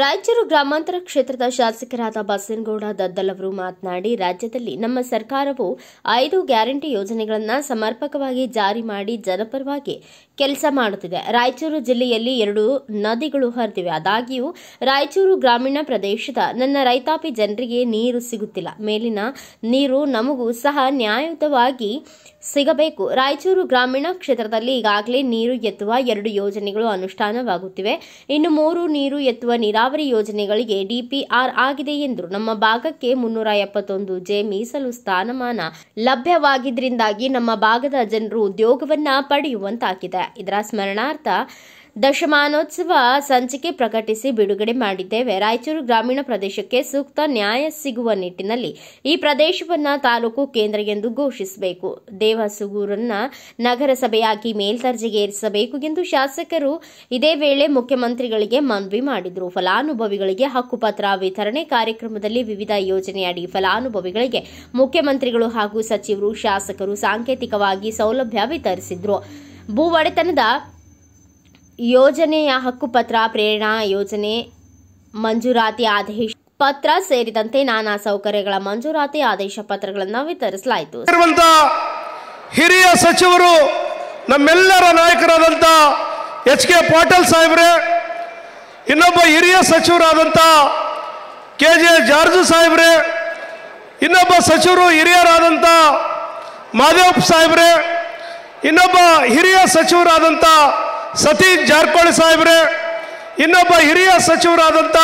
ರಾಯಚೂರು ಗ್ರಾಮಾಂತರ ಕ್ಷೇತ್ರದ ಶಾಸಕರಾದ ಬಸನಗೌಡ ದದ್ದಲ್ ಅವರು ಮಾತನಾಡಿ, ರಾಜ್ಯದಲ್ಲಿ ನಮ್ಮ ಸರ್ಕಾರವು 5 ಗ್ಯಾರಂಟಿ ಯೋಜನೆಗಳನ್ನು ಸಮರ್ಪಕವಾಗಿ ಜಾರಿ ಮಾಡಿ ಜನಪರವಾಗಿ ಕೆಲಸ ಮಾಡುತ್ತಿದೆ. ರಾಯಚೂರು ಜಿಲ್ಲೆಯಲ್ಲಿ 2 ನದಿಗಳು ಹರಿದಿವೆ. ಆದಾಗ್ಯೂ ರಾಯಚೂರು ಗ್ರಾಮೀಣ ಪ್ರದೇಶದ ನನ್ನ ರೈತಾಪಿ ಜನರಿಗೆ ನೀರು ಸಿಗುತ್ತಿಲ್ಲ. ಮೇಲಿನ ನೀರು ನಮಗೂ ಸಹ ನ್ಯಾಯಯುತವಾಗಿ ಸಿಗಬೇಕು. ರಾಯಚೂರು ಗ್ರಾಮೀಣ ಕ್ಷೇತ್ರದಲ್ಲಿ ಈಗಾಗಲೇ ನೀರು ಎತ್ತುವ 2 ಯೋಜನೆಗಳು ಅನುಷ್ಠಾನವಾಗುತ್ತಿವೆ. ಇನ್ನು 3 ನೀರು ಎತ್ತುವ ನೀರಾವರಿ ಯೋಜನೆಗಳಿಗೆ ಡಿಪಿಆರ್ ಆಗಿದೆ ಎಂದರು. ನಮ್ಮ ಭಾಗಕ್ಕೆ 371 ಜೆ ಮೀಸಲು ಸ್ಥಾನಮಾನ ಲಭ್ಯವಾಗಿದ್ದರಿಂದಾಗಿ ನಮ್ಮ ಭಾಗದ ಜನರು ಉದ್ಯೋಗವನ್ನ ಪಡೆಯುವಂತಾಗಿದೆ. ಇದರ ಸ್ಮರಣಾರ್ಥ ದಶಮಾನೋತ್ಸವ ಸಂಚಿಕೆ ಪ್ರಕಟಿಸಿ ಬಿಡುಗಡೆ ಮಾಡಿದ್ದೇವೆ. ರಾಯಚೂರು ಗ್ರಾಮೀಣ ಪ್ರದೇಶಕ್ಕೆ ಸೂಕ್ತ ನ್ಯಾಯ ಸಿಗುವ ನಿಟ್ಟಿನಲ್ಲಿ ಈ ಪ್ರದೇಶವನ್ನು ತಾಲೂಕು ಕೇಂದ್ರ ಎಂದು ಘೋಷಿಸಬೇಕು. ದೇವಸೂಗೂರನ್ನ ನಗರಸಭೆಯಾಗಿ ಮೇಲ್ದರ್ಜೆಗೇರಿಸಬೇಕು ಎಂದು ಶಾಸಕರು ಇದೇ ವೇಳೆ ಮುಖ್ಯಮಂತ್ರಿಗಳಿಗೆ ಮನವಿ ಮಾಡಿದರು. ಫಲಾನುಭವಿಗಳಿಗೆ ಹಕ್ಕುಪತ್ರ ವಿತರಣೆ ಕಾರ್ಯಕ್ರಮದಲ್ಲಿ ವಿವಿಧ ಯೋಜನೆಯಡಿ ಫಲಾನುಭವಿಗಳಿಗೆ ಮುಖ್ಯಮಂತ್ರಿಗಳು ಹಾಗೂ ಸಚಿವರು, ಶಾಸಕರು ಸಾಂಕೇತಿಕವಾಗಿ ಸೌಲಭ್ಯ ವಿತರಿಸಿದರು. ಭೂ ಒಡೆತನದ ಯೋಜನೆಯ ಹಕ್ಕುಪತ್ರ, ಪ್ರೇರಣಾ ಯೋಜನೆ ಮಂಜೂರಾತಿ ಆದೇಶ ಪತ್ರ ಸೇರಿದಂತೆ ನಾನಾ ಸೌಕರ್ಯಗಳ ಮಂಜೂರಾತಿ ಆದೇಶ ಪತ್ರಗಳನ್ನು ವಿತರಿಸಲಾಯಿತು. ಹಿರಿಯ ಸಚಿವರು ನಮ್ಮೆಲ್ಲರ ನಾಯಕರಾದಂಥ ಎಚ್.ಕೆ. ಪಾಟೀಲ್ ಸಾಹೇಬ್ರೆ, ಇನ್ನೊಬ್ಬ ಹಿರಿಯ ಸಚಿವರಾದಂಥ ಕೆ.ಜೆ. ಜಾರ್ಜ್ ಸಾಹೇಬ್ರೆ, ಇನ್ನೊಬ್ಬ ಸಚಿವರು ಹಿರಿಯರಾದಂಥ ಮಾದೇವ್ ಸಾಹೇಬ್ರೆ, ಇನ್ನೊಬ್ಬ ಹಿರಿಯ ಸಚಿವರಾದಂಥ ಸತೀಶ್ ಜಾರಕಿಹೊಳಿ ಸಾಹೇಬ್ರೆ, ಇನ್ನೊಬ್ಬ ಹಿರಿಯ ಸಚಿವರಾದಂಥ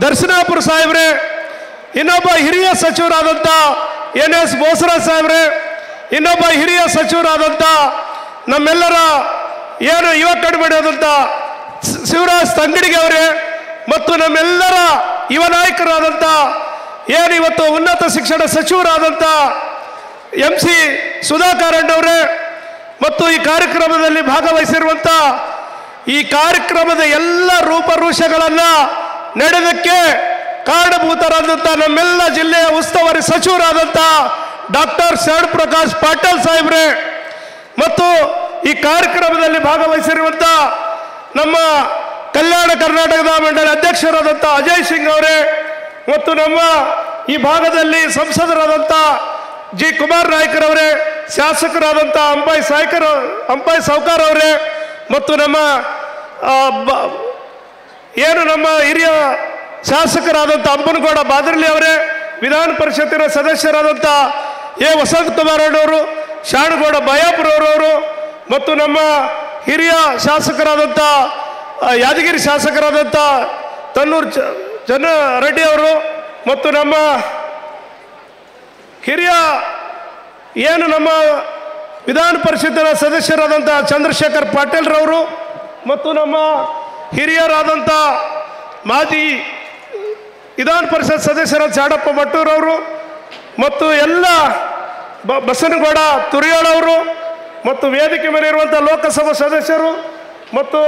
ದರ್ಶನಾಪುರ ಸಾಹೇಬ್ರೆ, ಇನ್ನೊಬ್ಬ ಹಿರಿಯ ಸಚಿವರಾದಂಥ ಎನ್.ಎಸ್. ಬೋಸರಾಜ್ ಸಾಹೇಬ್ರೆ, ಇನ್ನೊಬ್ಬ ಹಿರಿಯ ಸಚಿವರಾದಂಥ ನಮ್ಮೆಲ್ಲರ ಏನು ಯುವ ಕಡಿಮೆಯಾದಂಥ ಶಿವರಾಜ್ ತಂಗಡಿಗೆ ಅವರೇ ಮತ್ತು ನಮ್ಮೆಲ್ಲರ ಯುವ ನಾಯಕರಾದಂಥ ಏನು ಇವತ್ತು ಉನ್ನತ ಶಿಕ್ಷಣ ಸಚಿವರಾದಂಥ MC ಸುಧಾಕರ್ ಅವರೇ ಮತ್ತು ಈ ಕಾರ್ಯಕ್ರಮದಲ್ಲಿ ಭಾಗವಹಿಸಿರುವಂಥ ಈ ಕಾರ್ಯಕ್ರಮದ ಎಲ್ಲ ರೂಪರೇಷೆಗಳನ್ನು ನಡೆದಕ್ಕೆ ಕಾರಣಭೂತರಾದಂಥ ನಮ್ಮೆಲ್ಲ ಜಿಲ್ಲೆಯ ಉಸ್ತುವಾರಿ ಸಚಿವರಾದಂಥ ಡಾಕ್ಟರ್ ಶರಣ್ ಪ್ರಕಾಶ್ ಪಾಟೀಲ್ ಸಾಹೇಬ್ರೆ ಮತ್ತು ಈ ಕಾರ್ಯಕ್ರಮದಲ್ಲಿ ಭಾಗವಹಿಸಿರುವಂಥ ನಮ್ಮ ಕಲ್ಯಾಣ ಕರ್ನಾಟಕದ ಮಂಡಳಿ ಅಧ್ಯಕ್ಷರಾದಂಥ ಅಜಯ್ ಸಿಂಗ್ ಅವರೇ ಮತ್ತು ನಮ್ಮ ಈ ಭಾಗದಲ್ಲಿ ಸಂಸದರಾದಂಥ ಜಿ ಕುಮಾರ್ ನಾಯ್ಕರವರೇ, ಶಾಸಕರಾದಂಥ ಅಂಪಾಯ್ ಸಾವ್ಕಾರ್ ಅವರೇ ಮತ್ತು ನಮ್ಮ ನಮ್ಮ ಹಿರಿಯ ಶಾಸಕರಾದಂಥ ಅಂಬನಗೌಡ ಬಾದರ್ಲಿ ಅವರೇ, ವಿಧಾನ ಪರಿಷತ್ತಿನ ಸದಸ್ಯರಾದಂಥ ಎ ವಸಂತ್ ಕುಮಾರ್ ಅವರು, ಶಾಣಗೌಡ ಬಯಾಪುರವರು ಮತ್ತು ನಮ್ಮ ಹಿರಿಯ ಶಾಸಕರಾದಂಥ ಯಾದಗಿರಿ ಶಾಸಕರಾದಂಥ ತನ್ನೂರು ಜನ ರೆಡ್ಡಿ ಅವರು ಮತ್ತು ನಮ್ಮ ಹಿರಿಯ ಏನು ನಮ್ಮ ವಿಧಾನ ಪರಿಷತ್ತಿನ ಸದಸ್ಯರಾದಂಥ ಚಂದ್ರಶೇಖರ್ ಪಾಟೀಲ್ರವರು ಮತ್ತು ನಮ್ಮ ಹಿರಿಯರಾದಂಥ ಮಾಜಿ ವಿಧಾನ ಪರಿಷತ್ ಸದಸ್ಯರಾದ ಚಾಡಪ್ಪ ಮಟ್ಟೂರವರು ಮತ್ತು ಎಲ್ಲ ಬಸನಗೌಡ ತುರಿಯಾಳವರು ಮತ್ತು ವೇದಿಕೆ ಮೇಲೆ ಇರುವಂಥ ಲೋಕಸಭಾ ಸದಸ್ಯರು ಮತ್ತು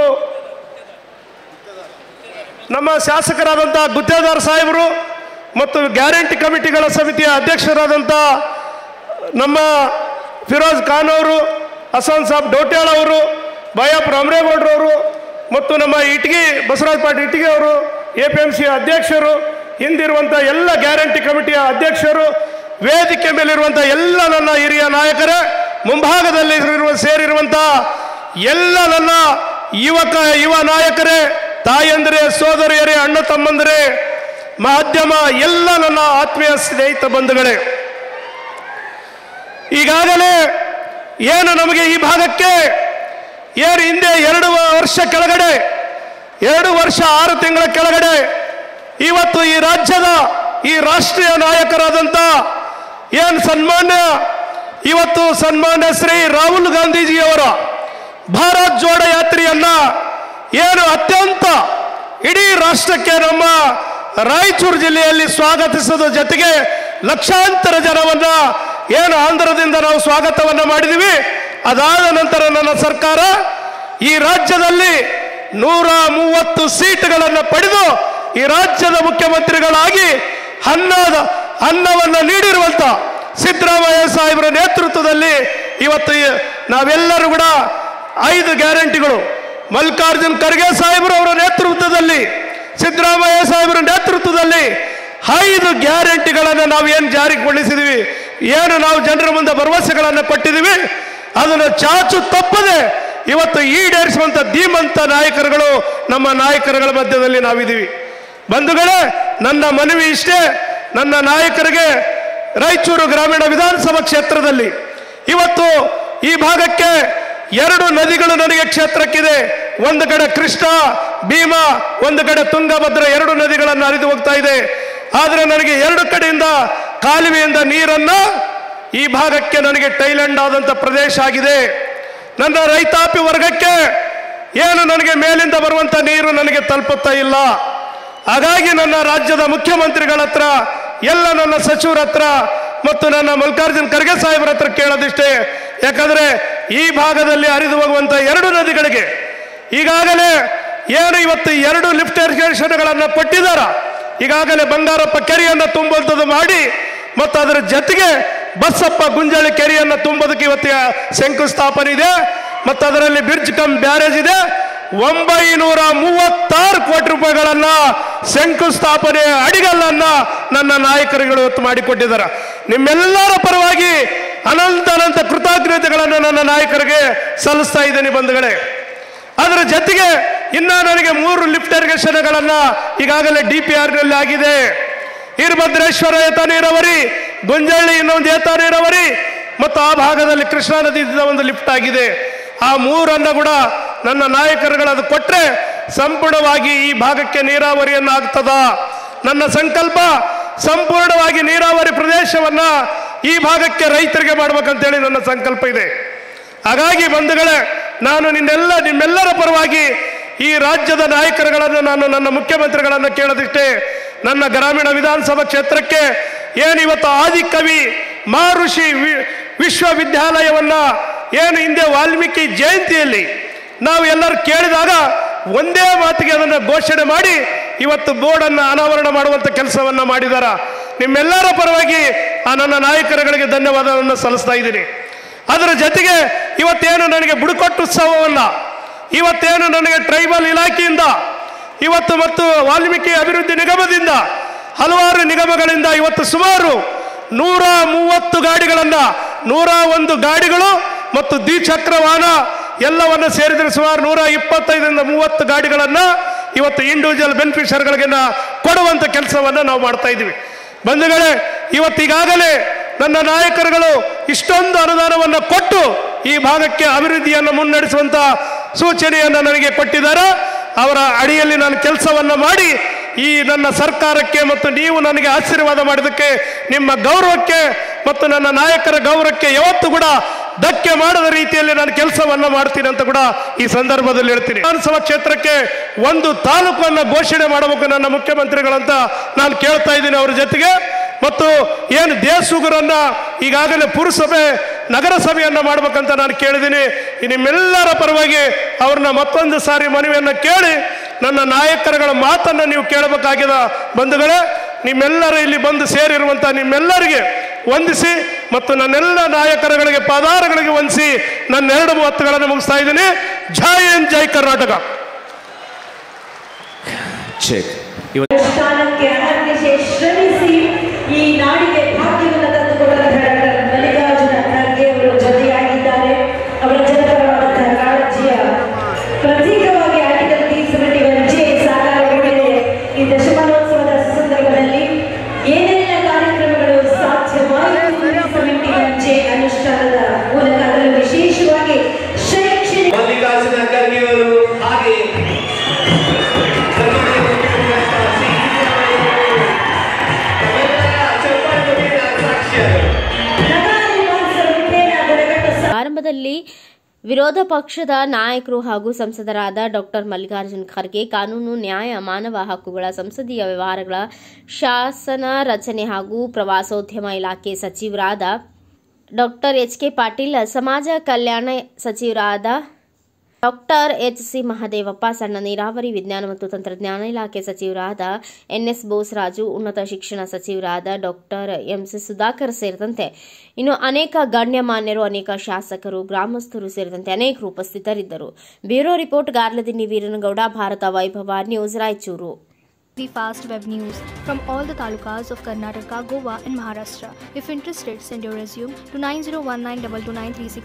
ನಮ್ಮ ಶಾಸಕರಾದಂಥ ಗುತ್ತೇದಾರ್ ಸಾಹೇಬರು ಮತ್ತು ಗ್ಯಾರಂಟಿ ಕಮಿಟಿಗಳ ಸಮಿತಿಯ ಅಧ್ಯಕ್ಷರಾದಂಥ ನಮ್ಮ ಫಿರೋಜ್ ಖಾನ್ ಅವರು, ಹಸನ್ ಸಾಬ್ ಡೋಟ್ಯಾಳ್ ಅವರು, ಬಯಾಪುರ ಅಮರೇಗೌಡರವರು ಮತ್ತು ನಮ್ಮ ಇಟ್ಗಿ ಬಸವರಾಜ್ ಪಾಟೀಲ್ ಇಟ್ಗಿ ಅವರು, APMC ಅಧ್ಯಕ್ಷರು, ಹಿಂದಿರುವಂಥ ಎಲ್ಲ ಗ್ಯಾರಂಟಿ ಕಮಿಟಿಯ ಅಧ್ಯಕ್ಷರು, ವೇದಿಕೆ ಮೇಲಿರುವಂಥ ಎಲ್ಲ ನನ್ನ ಹಿರಿಯ ನಾಯಕರೇ, ಮುಂಭಾಗದಲ್ಲಿ ಸೇರಿರುವಂಥ ಎಲ್ಲ ನನ್ನ ಯುವ ನಾಯಕರೇ, ತಾಯಂದಿರೇ, ಸೋದರಿಯರೇ, ಅಣ್ಣ ತಮ್ಮಂದಿರೇ, ಮಾಧ್ಯಮ ಎಲ್ಲ ನನ್ನ ಆತ್ಮೀಯ ಸ್ನೇಹಿತ ಬಂಧುಗಳೇ, ಈಗಾಗಲೇ ಏನು ನಮಗೆ ಈ ಭಾಗಕ್ಕೆ ಏನು ಹಿಂದೆ 2 ವರ್ಷ ಕೆಳಗಡೆ 2 ವರ್ಷ 6 ತಿಂಗಳ ಕೆಳಗಡೆ ಇವತ್ತು ಈ ರಾಜ್ಯದ ಈ ರಾಷ್ಟ್ರೀಯ ನಾಯಕರಾದಂಥ ಏನು ಸನ್ಮಾನ್ಯ ಶ್ರೀ ರಾಹುಲ್ ಗಾಂಧೀಜಿಯವರ ಭಾರತ್ ಜೋಡೋ ಯಾತ್ರೆಯನ್ನ ಏನು ಅತ್ಯಂತ ಇಡೀ ರಾಷ್ಟ್ರಕ್ಕೆ ನಮ್ಮ ರಾಯಚೂರು ಜಿಲ್ಲೆಯಲ್ಲಿ ಸ್ವಾಗತಿಸೋದ್ರ ಜೊತೆಗೆ ಲಕ್ಷಾಂತರ ಜನವನ್ನ ಏನು ಆಂಧ್ರದಿಂದ ನಾವು ಸ್ವಾಗತವನ್ನ ಮಾಡಿದೀವಿ. ಅದಾದ ನಂತರ ನನ್ನ ಸರ್ಕಾರ ಈ ರಾಜ್ಯದಲ್ಲಿ 130 ಸೀಟ್ಗಳನ್ನು ಪಡೆದು ಈ ರಾಜ್ಯದ ಮುಖ್ಯಮಂತ್ರಿಗಳಾಗಿ ಅನ್ನವನ್ನು ನೀಡಿರುವಂತ ಸಿದ್ದರಾಮಯ್ಯ ಸಾಹೇಬರ ನೇತೃತ್ವದಲ್ಲಿ ಇವತ್ತು ನಾವೆಲ್ಲರೂ ಕೂಡ 5 ಗ್ಯಾರಂಟಿಗಳು ಮಲ್ಲಿಕಾರ್ಜುನ್ ಖರ್ಗೆ ಸಾಹೇಬರು ಅವರ ನೇತೃತ್ವದಲ್ಲಿ ಸಿದ್ದರಾಮಯ್ಯ ಸಾಹೇಬರ ನೇತೃತ್ವದಲ್ಲಿ 5 ಗ್ಯಾರಂಟಿಗಳನ್ನು ನಾವು ಏನು ಜಾರಿಗೊಳಿಸಿದ್ವಿ, ಏನು ನಾವು ಜನರ ಮುಂದೆ ಭರವಸೆಗಳನ್ನು ಕೊಟ್ಟಿದ್ದೀವಿ, ಅದನ್ನು ಚಾಚು ತಪ್ಪದೆ ಇವತ್ತು ಈಡೇರಿಸುವಂತ ಧೀಮಂತ ನಾಯಕರುಗಳು ನಮ್ಮ ನಾಯಕರುಗಳ ಮಧ್ಯದಲ್ಲಿ ನಾವಿದ್ದೀವಿ. ಬಂಧುಗಳೇ, ನನ್ನ ಮನವಿ ಇಷ್ಟೇ, ನನ್ನ ನಾಯಕರಿಗೆ ರಾಯಚೂರು ಗ್ರಾಮೀಣ ವಿಧಾನಸಭಾ ಕ್ಷೇತ್ರದಲ್ಲಿ ಇವತ್ತು ಈ ಭಾಗಕ್ಕೆ 2 ನದಿಗಳು ನನಗೆ ಕ್ಷೇತ್ರಕ್ಕಿದೆ. ಒಂದು ಕಡೆ ಕೃಷ್ಣ ಭೀಮಾ, ಒಂದು ಕಡೆ ತುಂಗಭದ್ರ, 2 ನದಿಗಳನ್ನು ಹರಿದು ಹೋಗ್ತಾ ಇದೆ. ಆದರೆ ನನಗೆ 2 ಕಡೆಯಿಂದ ಕಾಲುವೆಯಿಂದ ನೀರನ್ನ ಈ ಭಾಗಕ್ಕೆ ನನಗೆ ಟೈಲೆಂಡ್ ಆದಂತ ಪ್ರದೇಶ ಆಗಿದೆ. ನನ್ನ ರೈತಾಪಿ ವರ್ಗಕ್ಕೆ ಏನು ನನಗೆ ಮೇಲಿಂದ ಬರುವಂತ ನೀರು ನನಗೆ ತಲುಪುತ್ತಾ ಇಲ್ಲ. ಹಾಗಾಗಿ ನನ್ನ ರಾಜ್ಯದ ಮುಖ್ಯಮಂತ್ರಿಗಳ ಹತ್ರ, ಎಲ್ಲ ನನ್ನ ಸಚಿವರ ಹತ್ರ ಮತ್ತು ನನ್ನ ಮಲ್ಲಿಕಾರ್ಜುನ್ ಖರ್ಗೆ ಸಾಹೇಬರ ಹತ್ರ ಕೇಳೋದಿಷ್ಟೇ. ಯಾಕಂದ್ರೆ ಈ ಭಾಗದಲ್ಲಿ ಹರಿದು ಹೋಗುವಂತ 2 ನದಿಗಳಿಗೆ ಈಗಾಗಲೇ ಏನು ಇವತ್ತು 2 ಲಿಫ್ಟ್ ಇರಿಗೇಷನ್ಗಳನ್ನು ಕೊಟ್ಟಿದ್ದಾರ. ಈಗಾಗಲೇ ಬಂಗಾರಪ್ಪ ಕೆರೆಯನ್ನು ತುಂಬುವಂಥದ್ದು ಮಾಡಿ ಮತ್ತು ಅದರ ಜೊತೆಗೆ ಬಸಪ್ಪ ಗುಂಜಾಳಿ ಕೆರೆಯನ್ನು ತುಂಬೋದಕ್ಕೆ ಇವತ್ತಿಗೆ ಶಂಕುಸ್ಥಾಪನೆ ಇದೆ. ಮತ್ತು ಅದರಲ್ಲಿ ಬ್ರಿಡ್ಜ್ ಕಮ್ ಬ್ಯಾರೇಜ್ ಇದೆ. 936 ಕೋಟಿ ರೂಪಾಯಿಗಳನ್ನ ಶಂಕುಸ್ಥಾಪನೆ ಅಡಿಗಲ್ಲನ್ನ ನನ್ನ ನಾಯಕರುಗಳು ಇವತ್ತು ಮಾಡಿಕೊಟ್ಟಿದ್ದಾರೆ. ನಿಮ್ಮೆಲ್ಲರ ಪರವಾಗಿ ಅನಂತ ಕೃತಜ್ಞತೆಗಳನ್ನು ನನ್ನ ನಾಯಕರಿಗೆ ಸಲ್ಲಿಸ್ತಾ ಇದ್ದೇನೆ ಬಂಧುಗಳೇ. ಅದರ ಜೊತೆಗೆ ಇನ್ನ ನನಗೆ 3 ಲಿಫ್ಟ್ ಇರಿಗೇಷನ್ಗಳನ್ನ ಈಗಾಗಲೇ DPR ನಲ್ಲಿ ಆಗಿದೆ. ವೀರಭದ್ರೇಶ್ವರ ಏತ ನೀರಾವರಿ, ಗುಂಜಳ್ಳಿ ಇನ್ನೊಂದು ಏತ ನೀರಾವರಿ ಮತ್ತು ಆ ಭಾಗದಲ್ಲಿ ಕೃಷ್ಣಾ ನದಿಯಿಂದ ಒಂದು ಲಿಫ್ಟ್ ಆಗಿದೆ. ಆ 3 ಕೂಡ ನನ್ನ ನಾಯಕರುಗಳದು ಕೊಟ್ಟರೆ ಸಂಪೂರ್ಣವಾಗಿ ಈ ಭಾಗಕ್ಕೆ ನೀರಾವರಿಯನ್ನು ಆಗ್ತದ. ನನ್ನ ಸಂಕಲ್ಪ ಸಂಪೂರ್ಣವಾಗಿ ನೀರಾವರಿ ಪ್ರದೇಶವನ್ನ ಈ ಭಾಗಕ್ಕೆ ರೈತರಿಗೆ ಮಾಡ್ಬೇಕಂತೇಳಿ ನನ್ನ ಸಂಕಲ್ಪ ಇದೆ. ಹಾಗಾಗಿ ಬಂಧುಗಳೇ, ನಾನು ನಿಮ್ಮೆಲ್ಲರ ಪರವಾಗಿ ಈ ರಾಜ್ಯದ ನಾಯಕರುಗಳನ್ನು ನಾನು ನನ್ನ ಮುಖ್ಯಮಂತ್ರಿಗಳನ್ನು ಕೇಳೋದಿಷ್ಟೇ. ನನ್ನ ಗ್ರಾಮೀಣ ವಿಧಾನಸಭಾ ಕ್ಷೇತ್ರಕ್ಕೆ ಏನು ಇವತ್ತು ಆದಿಕವಿ ಮಹರ್ಷಿ ವಿಶ್ವವಿದ್ಯಾಲಯವನ್ನ ಏನು ಹಿಂದೆ ವಾಲ್ಮೀಕಿ ಜಯಂತಿಯಲ್ಲಿ ನಾವು ಎಲ್ಲರೂ ಕೇಳಿದಾಗ ಒಂದೇ ಮಾತಿಗೆ ಅದನ್ನು ಘೋಷಣೆ ಮಾಡಿ ಇವತ್ತು ಬೋರ್ಡನ್ನು ಅನಾವರಣ ಮಾಡುವಂತ ಕೆಲಸವನ್ನ ಮಾಡಿದಾರ. ನಿಮ್ಮೆಲ್ಲರ ಪರವಾಗಿ ಆ ನನ್ನ ನಾಯಕರುಗಳಿಗೆ ಧನ್ಯವಾದವನ್ನು ಸಲ್ಲಿಸ್ತಾ ಇದ್ದೀನಿ. ಅದರ ಜೊತೆಗೆ ಇವತ್ತೇನು ನನಗೆ ಬುಡಕಟ್ಟು ಉತ್ಸವವನ್ನ ಇವತ್ತೇನು ನನಗೆ ಟ್ರೈಬಲ್ ಇಲಾಖೆಯಿಂದ ಇವತ್ತು ಮತ್ತು ವಾಲ್ಮೀಕಿ ಅಭಿವೃದ್ಧಿ ನಿಗಮದಿಂದ ಹಲವಾರು ನಿಗಮಗಳಿಂದ ಇವತ್ತು ಸುಮಾರು 130 ಗಾಡಿಗಳನ್ನ 101 ಗಾಡಿಗಳು ಮತ್ತು ದ್ವಿಚಕ್ರ ವಾಹನ ಎಲ್ಲವನ್ನ ಸೇರಿದರೆ ಸುಮಾರು 125ರಿಂದ 30 ಗಾಡಿಗಳನ್ನ ಇವತ್ತು ಇಂಡಿವಿಜುವಲ್ ಬೆನಿಫಿಷರಿಗಳಿಗೆ ಕೊಡುವಂತ ಕೆಲಸವನ್ನ ನಾವು ಮಾಡ್ತಾ ಇದ್ದೀವಿ. ಬಂಧುಗಳೇ, ಇವತ್ತೀಗಾಗಲೇ ನನ್ನ ನಾಯಕರುಗಳು ಇಷ್ಟೊಂದು ಅನುದಾನವನ್ನು ಕೊಟ್ಟು ಈ ಭಾಗಕ್ಕೆ ಅಭಿವೃದ್ಧಿಯನ್ನು ಮುನ್ನಡೆಸುವಂತ ಸೂಚನೆಯನ್ನು ನನಗೆ ಕೊಟ್ಟಿದ್ದಾರೆ. ಅವರ ಅಡಿಯಲ್ಲಿ ನಾನು ಕೆಲಸವನ್ನ ಮಾಡಿ ಈ ನನ್ನ ಸರ್ಕಾರಕ್ಕೆ ಮತ್ತು ನೀವು ನನಗೆ ಆಶೀರ್ವಾದ ಮಾಡಿದ್ದಕ್ಕೆ ನಿಮ್ಮ ಗೌರವಕ್ಕೆ ಮತ್ತು ನನ್ನ ನಾಯಕರ ಗೌರವಕ್ಕೆ ಯಾವತ್ತೂ ಕೂಡ ಧಕ್ಕೆ ಮಾಡದ ರೀತಿಯಲ್ಲಿ ನಾನು ಕೆಲಸವನ್ನ ಮಾಡ್ತೀನಿ ಅಂತ ಕೂಡ ಈ ಸಂದರ್ಭದಲ್ಲಿ ಹೇಳ್ತೀನಿ. ವಿಧಾನಸಭಾ ಕ್ಷೇತ್ರಕ್ಕೆ 1 ತಾಲೂಕನ್ನು ಘೋಷಣೆ ಮಾಡಬೇಕು ನನ್ನ ಮುಖ್ಯಮಂತ್ರಿಗಳಂತ ನಾನು ಕೇಳ್ತಾ ಇದ್ದೀನಿ. ಅವರ ಜೊತೆಗೆ ಮತ್ತು ಏನು ದೇಶುಗರನ್ನ ಈಗಾಗಲೇ ಪುರಸಭೆ ನಗರಸಭೆಯನ್ನ ಮಾಡ್ಬೇಕಂತ ನಾನು ಕೇಳಿದ್ದೀನಿ. ನಿಮ್ಮೆಲ್ಲರ ಪರವಾಗಿ ಅವ್ರನ್ನ ಮತ್ತೊಂದು ಸಾರಿ ಮನವಿಯನ್ನು ಕೇಳಿ ನನ್ನ ನಾಯಕರುಗಳ ಮಾತನ್ನು ನೀವು ಕೇಳಬೇಕಾಗಿದೆ. ಬಂಧುಗಳೇ, ನಿಮ್ಮೆಲ್ಲರೂ ಇಲ್ಲಿ ಬಂದು ಸೇರಿರುವಂತಹ ನಿಮ್ಮೆಲ್ಲರಿಗೆ ವಂದಿಸಿ ಮತ್ತು ನನ್ನೆಲ್ಲ ನಾಯಕರುಗಳಿಗೆ ಪಾದಾರಗಳಿಗೆ ವಂದಿಸಿ ನನ್ನ 2 ಮಾತುಗಳನ್ನು ಮುಗಿಸ್ತಾ ಇದ್ದೀನಿ. ಜೈ ಹಿಂದ್, ಜೈ ಕರ್ನಾಟಕ. ಶ್ರಮಿಸಿ ಈ ನಾಡಿಗೆ ಭಾಗ್ಯವನ್ನು ತಂದುಕೊಡುವಂತಹ ಡಾಕ್ಟರ್ ಮಲ್ಲಿಕಾರ್ಜುನ ಖರ್ಗೆ ಅವರು ಜೊತೆಯಾಗಿದ್ದಾರೆ. ಅವರ ಜನಪರವಾದಂತಹ ಕಾಳಜಿಯ ಪ್ರತೀಕವಾಗಿ ಆರ್ಟಿಕಲ್ 371J ಸಾಕಾರಗೊಂಡಿದೆ. ಈ ದಶಮಾನೋತ್ಸವದ ಸಂದರ್ಭದಲ್ಲಿ ಏನೆಲ್ಲ ಕಾರ್ಯಕ್ರಮಗಳು ಸಾಧ್ಯವಾಯಿತು 371J ಅನುಷ್ಠಾನದ ಮೂಲಕ ಅದರಲ್ಲೂ ವಿಶೇಷವಾಗಿ ಶೈಕ್ಷಣಿಕ ಮಲ್ಲಿಕಾರ್ಜುನ ಖರ್ಗೆ ಅವರು ಹಾಗೆ ಆರಂಭದಲ್ಲಿ ವಿರೋಧ ಪಕ್ಷದ ನಾಯಕರು ಹಾಗೂ ಸಂಸದರಾದ ಡಾಕ್ಟರ್ ಮಲ್ಲಿಕಾರ್ಜುನ್ ಖರ್ಗೆ, ಕಾನೂನು, ನ್ಯಾಯ, ಮಾನವ ಹಕ್ಕುಗಳ, ಸಂಸದೀಯ ವ್ಯವಹಾರಗಳ, ಶಾಸನ ರಚನೆ ಹಾಗೂ ಪ್ರವಾಸೋದ್ಯಮ ಇಲಾಖೆ ಸಚಿವರಾದ ಡಾಕ್ಟರ್ HK ಪಾಟೀಲ್, ಸಮಾಜ ಕಲ್ಯಾಣ ಸಚಿವರಾದ ಡಾಕ್ಟರ್ HC ಮಹದೇವಪ್ಪ, ಸಣ್ಣ ನೀರಾವರಿ, ವಿಜ್ಞಾನ ಮತ್ತು ತಂತ್ರಜ್ಞಾನ ಇಲಾಖೆ ಸಚಿವರಾದ NS ಬೋಸರಾಜು, ಉನ್ನತ ಶಿಕ್ಷಣ ಸಚಿವರಾದ ಡಾಕ್ಟರ್ MC ಸುಧಾಕರ್ ಸೇರಿದಂತೆ ಇನ್ನು ಅನೇಕ ಗಣ್ಯಮಾನ್ಯರು, ಅನೇಕ ಶಾಸಕರು, ಗ್ರಾಮಸ್ಥರು ಸೇರಿದಂತೆ ಅನೇಕರು ಉಪಸ್ಥಿತರಿದ್ದರು. ಬ್ಯೂರೋ ರಿಪೋರ್ಟ್ ಗಾರ್ಲದಿನ್ನಿ ವೀರನಗೌಡ, ಭಾರತ ವೈಭವ news, Raichur. The fast web news from all the talukas of Karnataka, Goa and Maharashtra. If interested, send your resume to 9019229369.